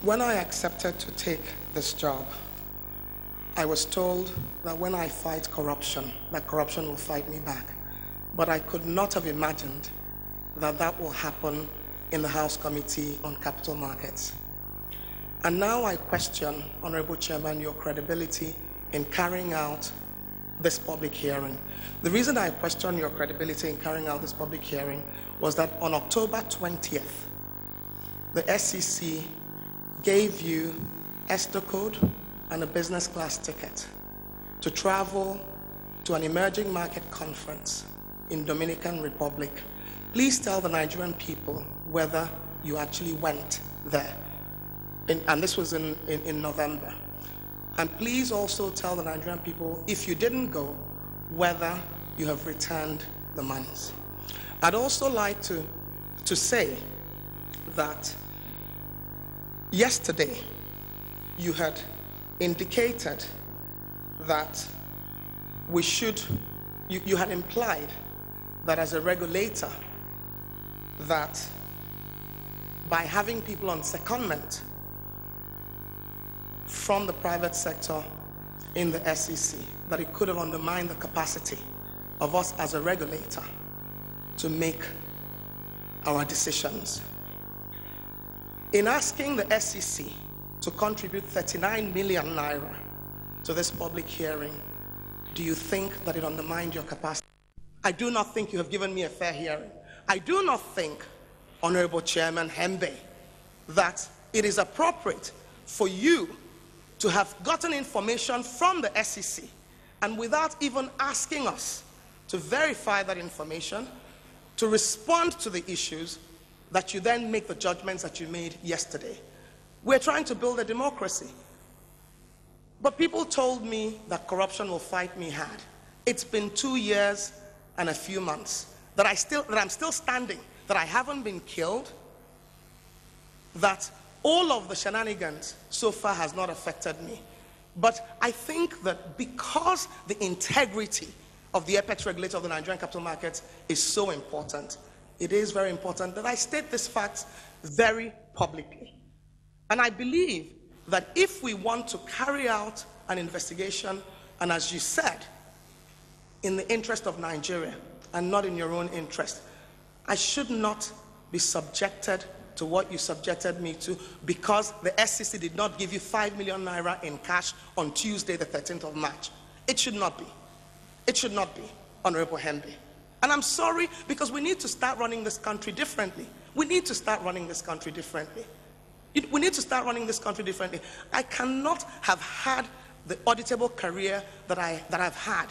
When I accepted to take this job, I was told that when I fight corruption, that corruption will fight me back. But I could not have imagined that that will happen in the House Committee on Capital Markets. And now I question, Honorable Chairman, your credibility in carrying out this public hearing. The reason I question your credibility in carrying out this public hearing was that on October 20th, the SEC gave you ESTO code and a business class ticket to travel to an emerging market conference in Dominican Republic. Please tell the Nigerian people whether you actually went there. And this was in November. And please also tell the Nigerian people, if you didn't go, whether you have returned the monies. I'd also like to say that yesterday you had indicated that we should, you had implied that as a regulator, that by having people on secondment from the private sector in the SEC, that it could have undermined the capacity of us as a regulator to make our decisions. In asking the SEC to contribute 39 million naira to this public hearing, do you think that it undermined your capacity? I do not think you have given me a fair hearing. I do not think, Honorable Chairman Hembe, that it is appropriate for you to have gotten information from the SEC and without even asking us to verify that information, to respond to the issues, that you then make the judgments that you made yesterday. We're trying to build a democracy. But people told me that corruption will fight me hard. It's been 2 years and a few months that I'm still standing, that I haven't been killed, that all of the shenanigans so far has not affected me. But I think that because the integrity of the apex regulator of the Nigerian capital markets is so important, it is very important that I state this fact very publicly. And I believe that if we want to carry out an investigation, and as you said, in the interest of Nigeria and not in your own interest, I should not be subjected to what you subjected me to because the SEC did not give you 5 million naira in cash on Tuesday, the 13th of March. It should not be. It should not be, Honorable Hembe. And I'm sorry, because we need to start running this country differently. We need to start running this country differently. We need to start running this country differently. I cannot have had the auditable career that I've had.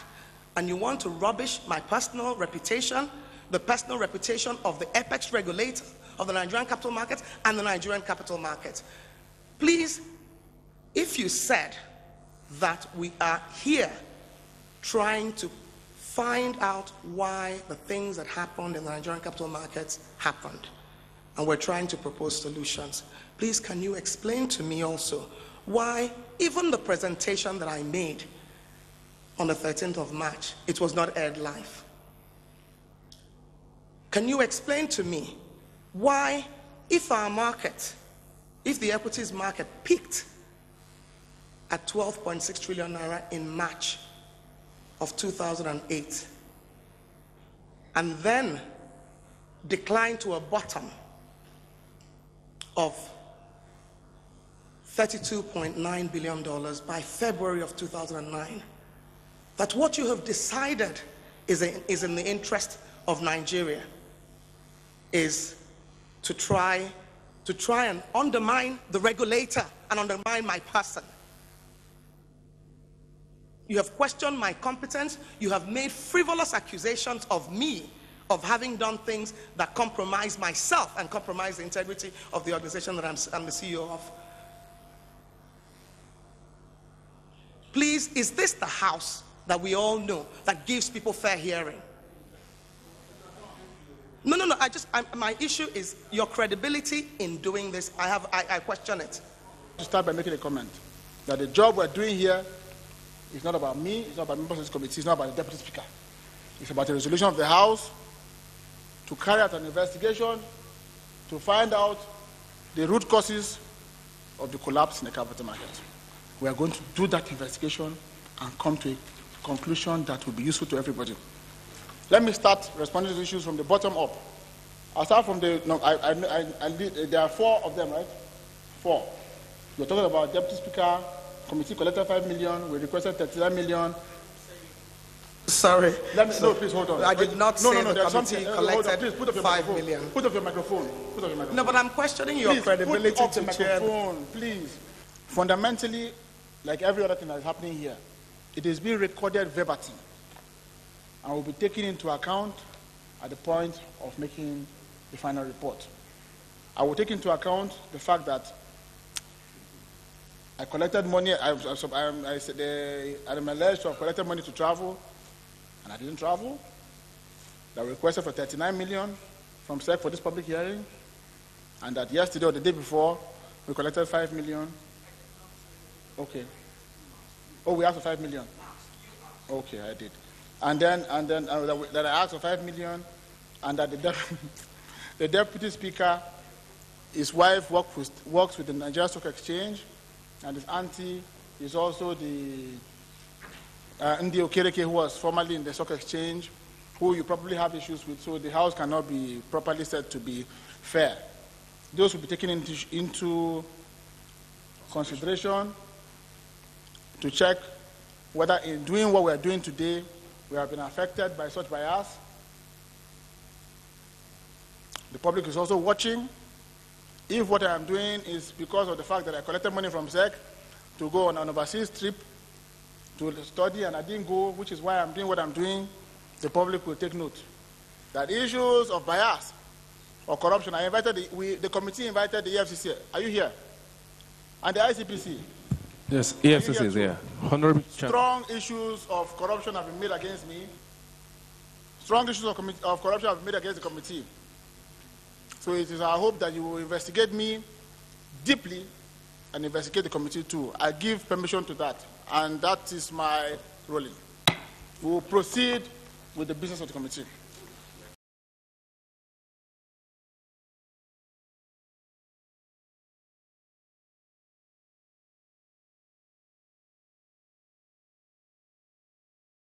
And you want to rubbish my personal reputation, the personal reputation of the apex regulator of the Nigerian capital markets and the Nigerian capital markets. Please, if you said that we are here trying to find out why the things that happened in the Nigerian capital markets happened, and we're trying to propose solutions, please can you explain to me also why even the presentation that I made on the 13th of March, it was not aired live? Can you explain to me why, if our market, if the equities market peaked at 12.6 trillion naira in March of 2008 and then declined to a bottom of $32.9 billion by February of 2009, that what you have decided is in the interest of Nigeria is to try and undermine the regulator and undermine my person. You have questioned my competence. You have made frivolous accusations of me of having done things that compromise myself and compromise the integrity of the organization that I'm the CEO of. Please, is this the house that we all know that gives people fair hearing? No. My issue is your credibility in doing this. I question it. To start by making a comment that the job we're doing here is not about me, it's not about members of this committee, it's not about the Deputy Speaker. It's about the resolution of the House to carry out an investigation to find out the root causes of the collapse in the capital market. We are going to do that investigation and come to a conclusion that will be useful to everybody. Let me start responding to issues from the bottom up. I'll start from the, no, there are 4 of them, right? 4. We're talking about Deputy Speaker, committee collected 5 million, we requested 39 million. Sorry. Let me, no, please hold on. I did not say the committee collected please, put up your 5 million. Put up your microphone. Put up your microphone. No, but I'm questioning your Please, credibility put up to the chair. microphone, please. Fundamentally, like every other thing that is happening here, it is being recorded verbatim and will be taken into account at the point of making the final report. I will take into account the fact that I collected money, I'm alleged to have collected money to travel, and I didn't travel. That I requested for 39 million from SEC for this public hearing, and that yesterday or the day before, we collected 5 million. Okay. Oh, we asked for 5 million. Okay, I did. And then that I asked for 5 million, and that the Deputy Speaker, his wife works with the Nigeria Stock Exchange, and his auntie is also the Ndi Okereke, who was formerly in the Stock Exchange, who you probably have issues with, so the House cannot be properly said to be fair. Those will be taken into consideration to check whether in doing what we are doing today, we have been affected by such bias. The public is also watching. If what I am doing is because of the fact that I collected money from SEC to go on an overseas trip to study and I didn't go, which is why I'm doing what I'm doing, the public will take note that issues of bias or corruption, I invited the committee invited the EFCC. Are you here? And the ICPC. Yes, EFCC is here. Honorable Strong issues of corruption have been made against me. Strong issues of corruption have been made against the committee. So it is our hope that you will investigate me deeply and investigate the committee too. I give permission to that, and that is my ruling. We will proceed with the business of the committee.